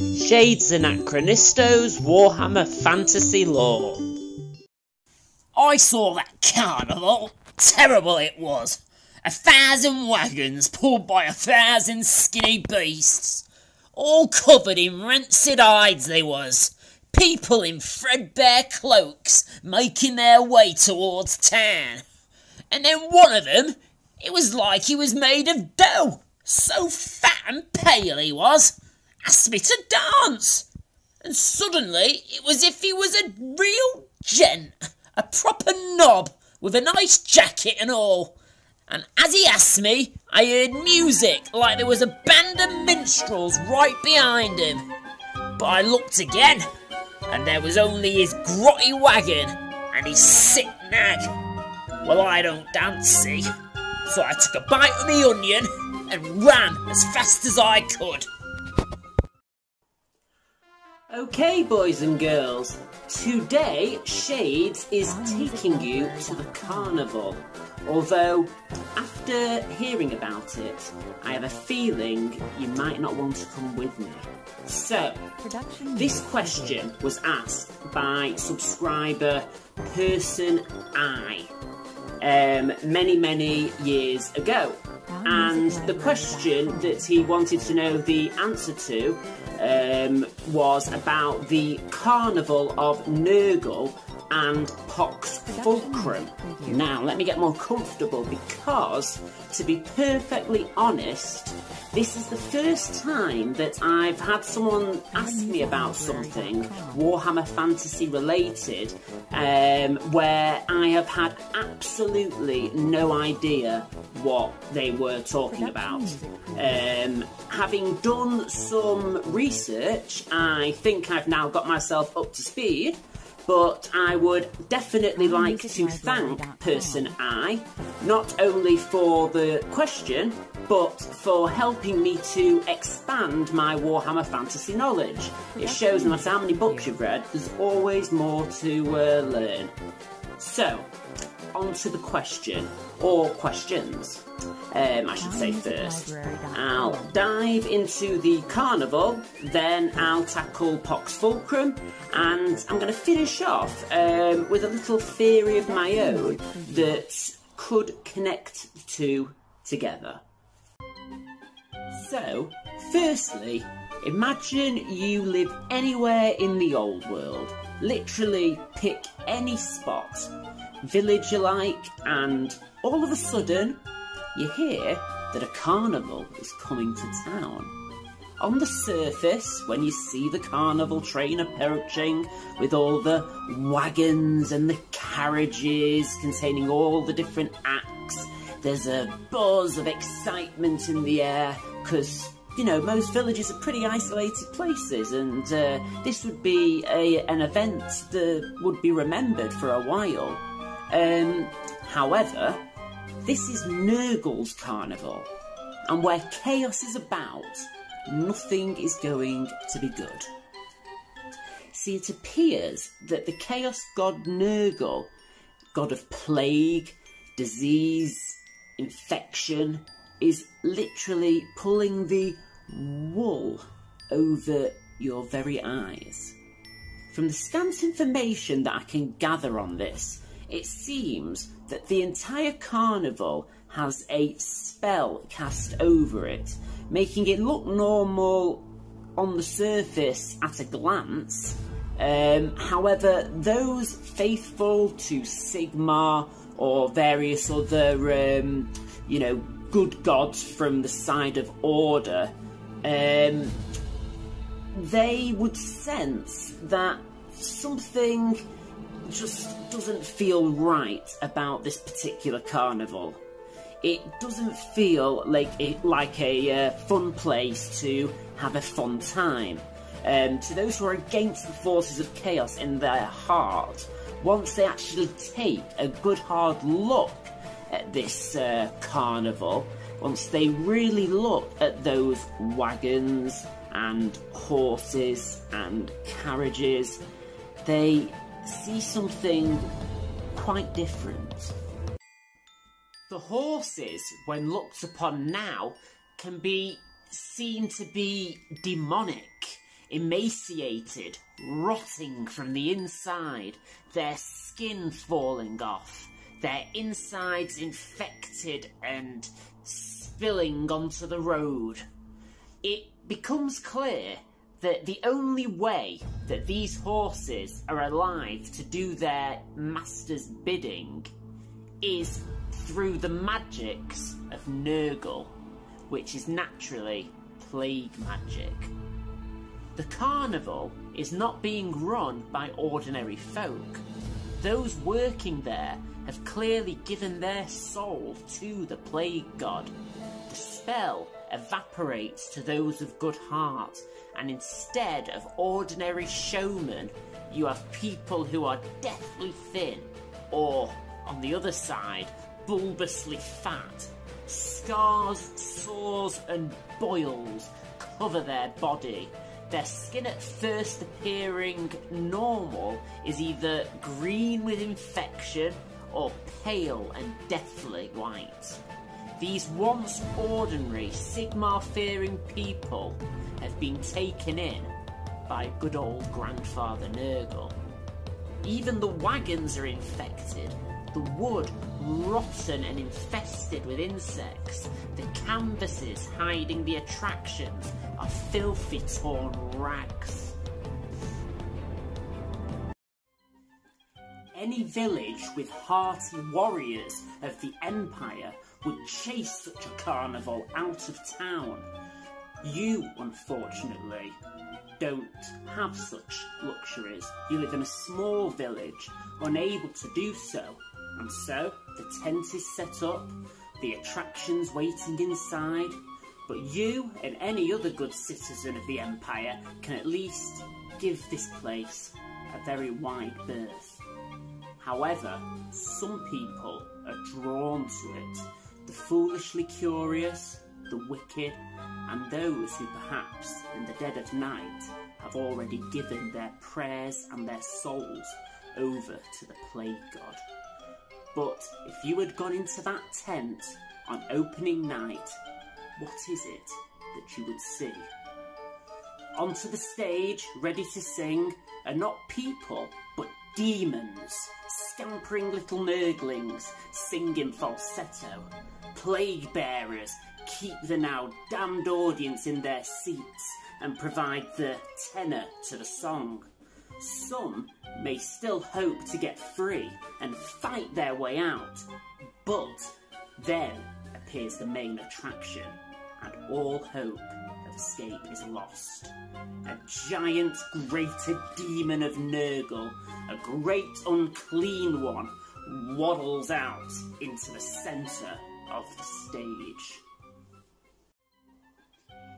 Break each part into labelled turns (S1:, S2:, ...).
S1: Shades Anachronistos Warhammer Fantasy Lore.
S2: I saw that carnival. Terrible it was. 1,000 wagons pulled by 1,000 skinny beasts. All covered in rancid hides they was. People in threadbare cloaks making their way towards town. And then one of them, it was like he was made of dough. So fat and pale he was. Asked me to dance. And suddenly it was if he was a real gent. A proper knob with a nice jacket and all. And as he asked me, I heard music like there was a band of minstrels right behind him. But I looked again, and there was only his grotty wagon and his sick nag. Well, I don't dance, see? So I took a bite of the onion and ran as fast as I could.
S1: Okay, boys and girls, today Shades is taking you to the carnival. Although, after hearing about it, I have a feeling you might not want to come with me. So, this question was asked by subscriber Person I many years ago. And the question that he wanted to know the answer to was about the carnival of Nurgle and Poxfulcrum. Now, let me get more comfortable because, to be perfectly honest, this is the first time that I've had someone ask me about something Warhammer Fantasy related where I have had absolutely no idea what they were talking about. Having done some research, I think I've now got myself up to speed. But I would definitely like to thank Person I, not only for the question, but for helping me to expand my Warhammer Fantasy knowledge. It shows no matter how many books you've read, there's always more to learn. So, on to the question, or questions. I should say first. I'll dive into the carnival, then I'll tackle Poxfulcrum, and I'm going to finish off with a little theory of my own that could connect the two together. So, firstly, imagine you live anywhere in the old world. Literally pick any spot, village alike, and all of a sudden, you hear that a carnival is coming to town. On the surface, when you see the carnival train approaching with all the wagons and the carriages containing all the different acts, there's a buzz of excitement in the air because, you know, most villages are pretty isolated places, and this would be an event that would be remembered for a while. However, this is Nurgle's carnival, and where chaos is about, nothing is going to be good. See, it appears that the chaos god Nurgle, god of plague, disease, infection, is literally pulling the wool over your very eyes. From the scant information that I can gather on this, it seems that the entire carnival has a spell cast over it, making it look normal on the surface at a glance. However, those faithful to Sigmar or various other, you know, good gods from the side of Order, they would sense that something just doesn't feel right about this particular carnival. It doesn't feel like a fun place to have a fun time. To those who are against the forces of chaos in their heart, once they actually take a good hard look at this carnival, once they really look at those wagons and horses and carriages, they see something quite different. The horses, when looked upon now, can be seen to be demonic emaciated, rotting from the inside, their skin falling off, their insides infected and spilling onto the road. It becomes clear that the only way that these horses are alive to do their master's bidding is through the magics of Nurgle, which is naturally plague magic. The carnival is not being run by ordinary folk. Those working there have clearly given their soul to the plague god. The spell evaporates to those of good heart, and instead of ordinary showmen, you have people who are deathly thin, or, on the other side, bulbously fat. Scars, sores and boils cover their body. Their skin at first appearing normal is either green with infection or pale and deathly white. These once ordinary Sigmar-fearing people have been taken in by good old grandfather Nurgle. Even the wagons are infected, the wood rotten and infested with insects, the canvases hiding the attractions are filthy torn rags. Any village with hearty warriors of the Empire would chase such a carnival out of town. You, unfortunately, don't have such luxuries. You live in a small village, unable to do so, and so the tent is set up, the attractions waiting inside, but you and any other good citizen of the Empire can at least give this place a very wide berth. However, some people are drawn to it, the foolishly curious, the wicked, and those who perhaps in the dead of night have already given their prayers and their souls over to the plague god. But if you had gone into that tent on opening night, what is it that you would see? Onto the stage, ready to sing, are not people, but demons, scampering little Nurglings, singing falsetto. Plague bearers keep the now damned audience in their seats and provide the tenor to the song. Some may still hope to get free and fight their way out, but then appears the main attraction, and all hope of escape is lost. A giant greater demon of Nurgle, a great unclean one, waddles out into the centre of the stage.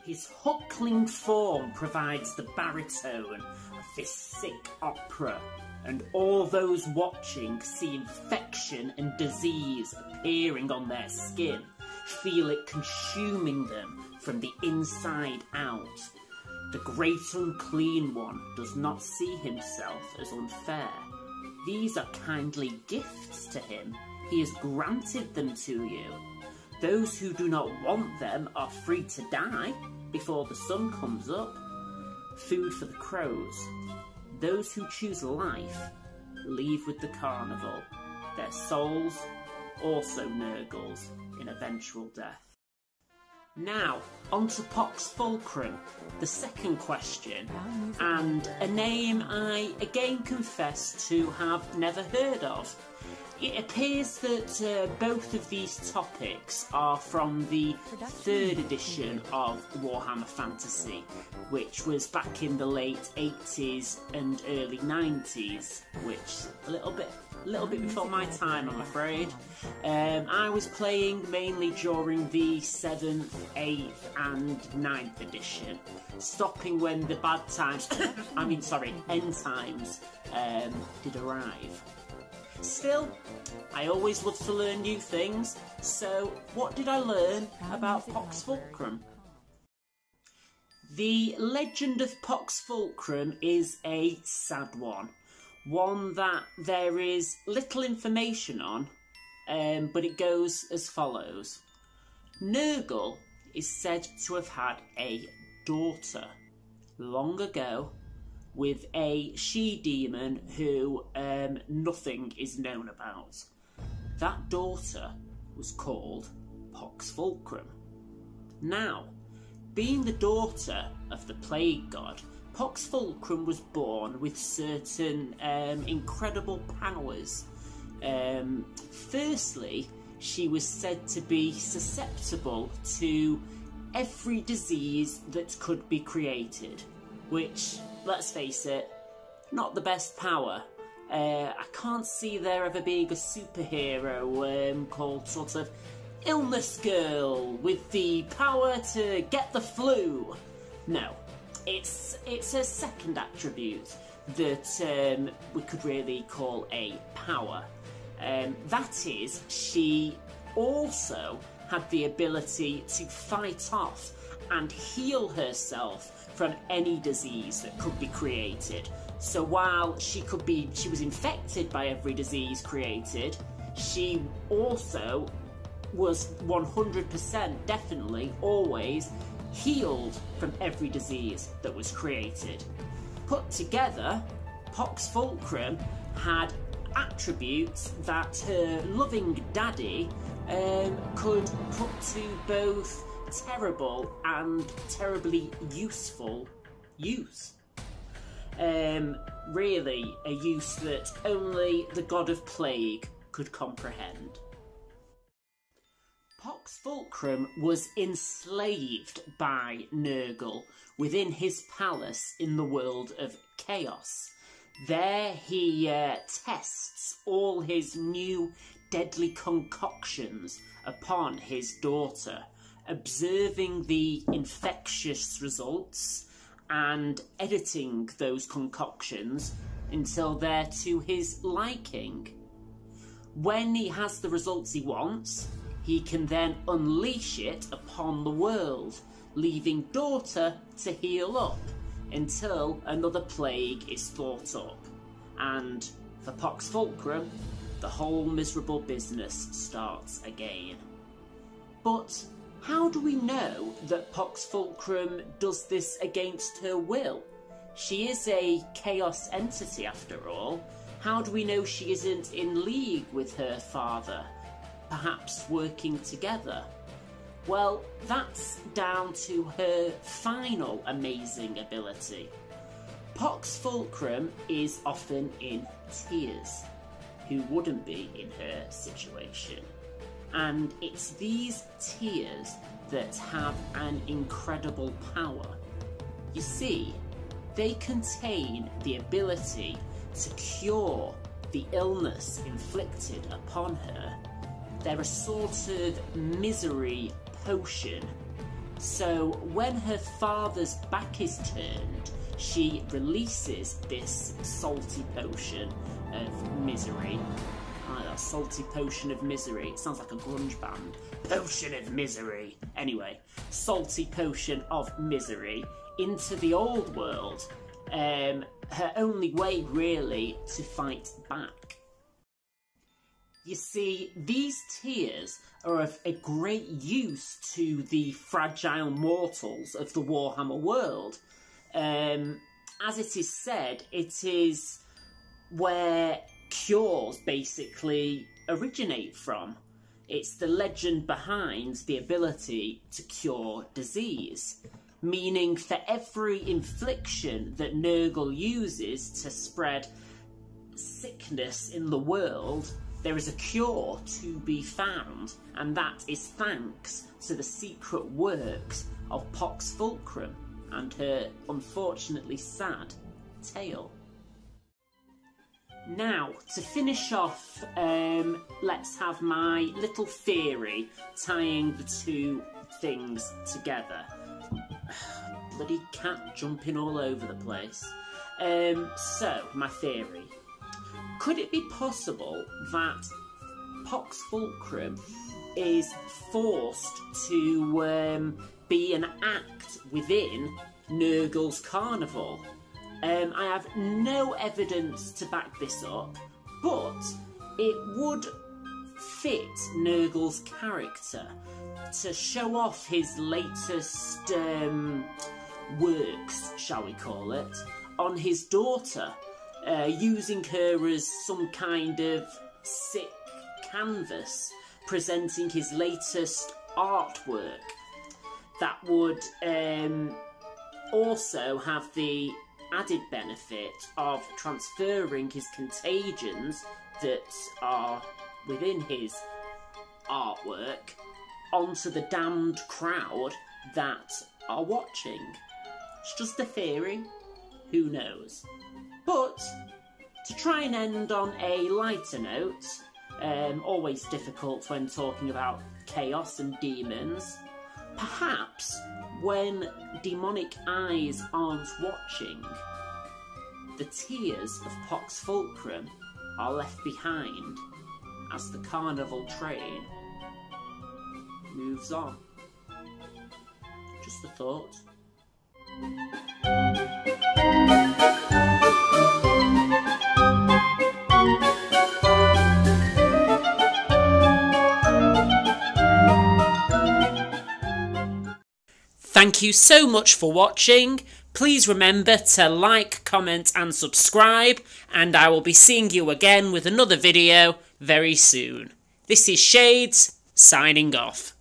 S1: His huckling form provides the baritone of this sick opera, and all those watching see infection and disease appearing on their skin, feel it consuming them from the inside out. The great unclean one does not see himself as unfair. These are kindly gifts to him. He has granted them to you. Those who do not want them are free to die before the sun comes up. Food for the crows. Those who choose life leave with the carnival, their souls also Nurgles in eventual death. Now, on to Poxfulcrum, the second question, and a name I again confess to have never heard of. It appears that both of these topics are from the 3rd edition of Warhammer Fantasy, which was back in the late 80s and early 90s, which a little bit before my time, I'm afraid. I was playing mainly during the 7th, 8th and 9th edition, stopping when the bad times, end times, did arrive. Still, I always love to learn new things, so what did I learn about Poxfulcrum? The legend of Poxfulcrum is a sad one that there is little information on, but it goes as follows. Nurgle is said to have had a daughter, long ago, with a she-demon who nothing is known about. That daughter was called Poxfulcrum. Now, being the daughter of the plague god, Poxfulcrum was born with certain incredible powers. Firstly, she was said to be susceptible to every disease that could be created, which, let's face it, not the best power. I can't see there ever being a superhero called sort of Illness Girl with the power to get the flu. No, it's a second attribute that we could really call a power. That is, she also had the ability to fight off and heal herself from any disease that could be created. So while she was infected by every disease created, she also was 100% definitely always healed from every disease that was created. Put together, Poxfulcrum had attributes that her loving daddy could put to both terrible and terribly useful use. Really a use that only the god of plague could comprehend. Poxfulcrum was enslaved by Nurgle within his palace in the world of chaos. There he tests all his new deadly concoctions upon his daughter, observing the infectious results and editing those concoctions until they're to his liking. When he has the results he wants, he can then unleash it upon the world, leaving daughter to heal up until another plague is thought up. And for Poxfulcrum, the whole miserable business starts again. But how do we know that Poxfulcrum does this against her will? She is a chaos entity after all. How do we know she isn't in league with her father, perhaps working together? Well, that's down to her final amazing ability. Poxfulcrum is often in tears. Who wouldn't be in her situation? And it's these tears that have an incredible power. You see, they contain the ability to cure the illness inflicted upon her. They're a sort of misery potion. So when her father's back is turned, she releases this salty potion of misery. That salty potion of misery. It sounds like a grunge band. Potion of misery. Anyway, salty potion of misery into the old world. Her only way, really, to fight back. You see, these tears are of a great use to the fragile mortals of the Warhammer world. As it is said, it is where cures basically originate from. It's the legend behind the ability to cure disease, meaning for every infliction that Nurgle uses to spread sickness in the world, there is a cure to be found, and that is thanks to the secret works of Poxfulcrum and her unfortunately sad tale. Now, to finish off, let's have my little theory tying the two things together. Bloody cat jumping all over the place. So, my theory. Could it be possible that Poxfulcrum is forced to be an act within Nurgle's carnival? I have no evidence to back this up, but it would fit Nurgle's character to show off his latest works, shall we call it, on his daughter, using her as some kind of sick canvas, presenting his latest artwork. That would also have the added benefit of transferring his contagions that are within his artwork onto the damned crowd that are watching. It's just a theory, who knows. But to try and end on a lighter note, always difficult when talking about chaos and demons, perhaps when demonic eyes aren't watching, the tears of Poxfulcrum are left behind as the carnival train moves on. Just a thought.
S2: Thank you so much for watching. Please remember to like, comment and subscribe, and I will be seeing you again with another video very soon. This is Shades, signing off.